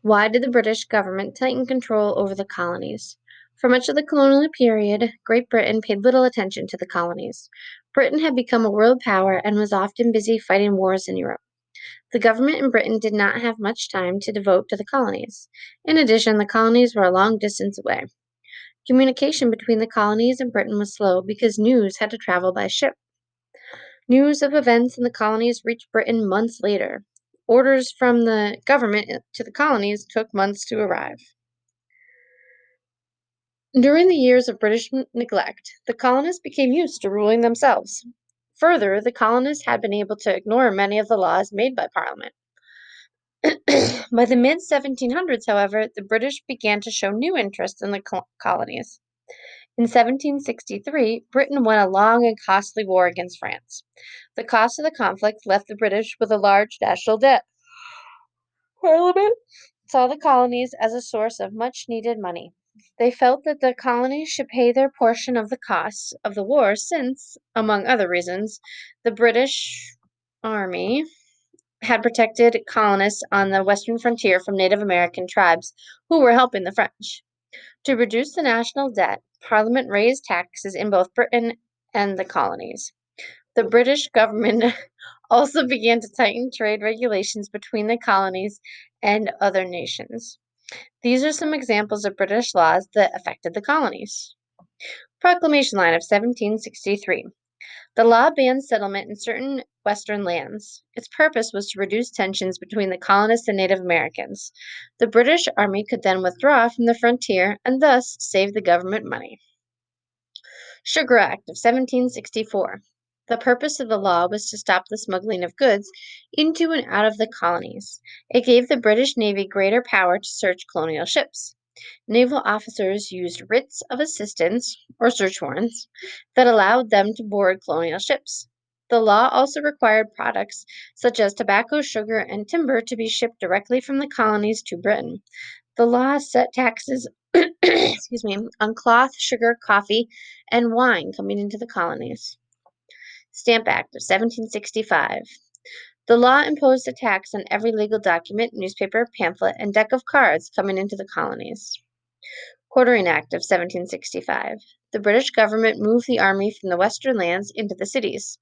Why did the British government tighten control over the colonies? For much of the colonial period, Great Britain paid little attention to the colonies. Britain had become a world power and was often busy fighting wars in Europe. The government in Britain did not have much time to devote to the colonies. In addition, the colonies were a long distance away. Communication between the colonies and Britain was slow because news had to travel by ship. News of events in the colonies reached Britain months later. Orders from the government to the colonies took months to arrive. During the years of British neglect, the colonists became used to ruling themselves. Further, the colonists had been able to ignore many of the laws made by Parliament. By the mid 1700s, however, the British began to show new interest in the colonies. In 1763, Britain won a long and costly war against France. The cost of the conflict left the British with a large national debt. Parliament saw the colonies as a source of much needed money. They felt that the colonies should pay their portion of the costs of the war since, among other reasons, the British Army had protected colonists on the western frontier from Native American tribes who were helping the French. To reduce the national debt, Parliament raised taxes in both Britain and the colonies. The British government also began to tighten trade regulations between the colonies and other nations. These are some examples of British laws that affected the colonies. Proclamation Line of 1763. The law banned settlement in certain western lands. Its purpose was to reduce tensions between the colonists and Native Americans. The British Army could then withdraw from the frontier and thus save the government money. Sugar Act of 1764. The purpose of the law was to stop the smuggling of goods into and out of the colonies. It gave the British Navy greater power to search colonial ships. Naval officers used writs of assistance, or search warrants, that allowed them to board colonial ships. The law also required products such as tobacco, sugar, and timber to be shipped directly from the colonies to Britain. The law set taxes on cloth, sugar, coffee, and wine coming into the colonies. Stamp Act of 1765. The law imposed a tax on every legal document, newspaper, pamphlet, and deck of cards coming into the colonies. Quartering Act of 1765. The British government moved the army from the western lands into the cities.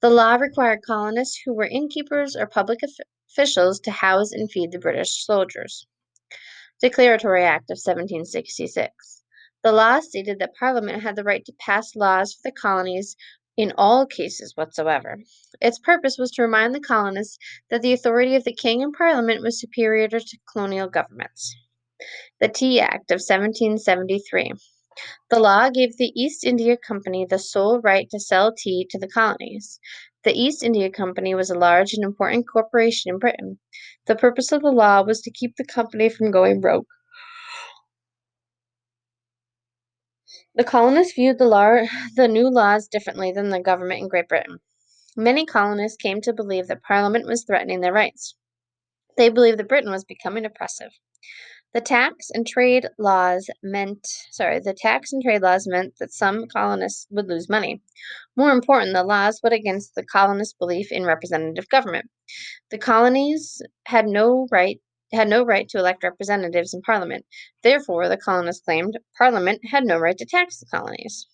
The law required colonists who were innkeepers or public officials to house and feed the British soldiers. Declaratory Act of 1766. The law stated that Parliament had the right to pass laws for the colonies in all cases whatsoever. Its purpose was to remind the colonists that the authority of the King and Parliament was superior to colonial governments. The Tea Act of 1773. The law gave the East India Company the sole right to sell tea to the colonies. The East India Company was a large and important corporation in Britain. The purpose of the law was to keep the company from going broke. The colonists viewed the new laws differently than the government in Great Britain. Many colonists came to believe that Parliament was threatening their rights. They believed that Britain was becoming oppressive. The tax and trade laws meant that some colonists would lose money. More important, the laws went against the colonists' belief in representative government. The colonies had no right to elect representatives in Parliament. Therefore, the colonists claimed Parliament had no right to tax the colonies.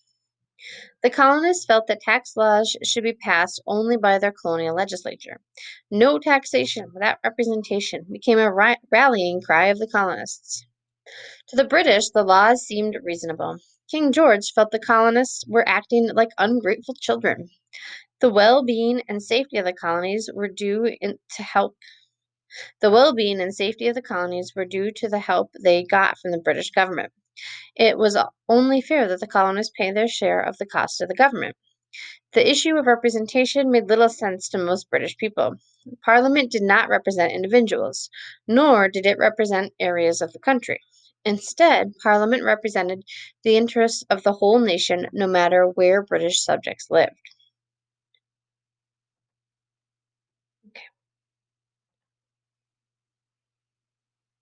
The colonists felt that tax laws should be passed only by their colonial legislature. No taxation without representation became a rallying cry of the colonists. To the British, the laws seemed reasonable. King George felt the colonists were acting like ungrateful children. The well-being and safety of the colonies were due to help. The well-being and safety of the colonies were due to the help they got from the British government. It was only fair that the colonists pay their share of the cost of the government. The issue of representation made little sense to most British people. Parliament did not represent individuals, nor did it represent areas of the country. Instead, Parliament represented the interests of the whole nation, no matter where British subjects lived.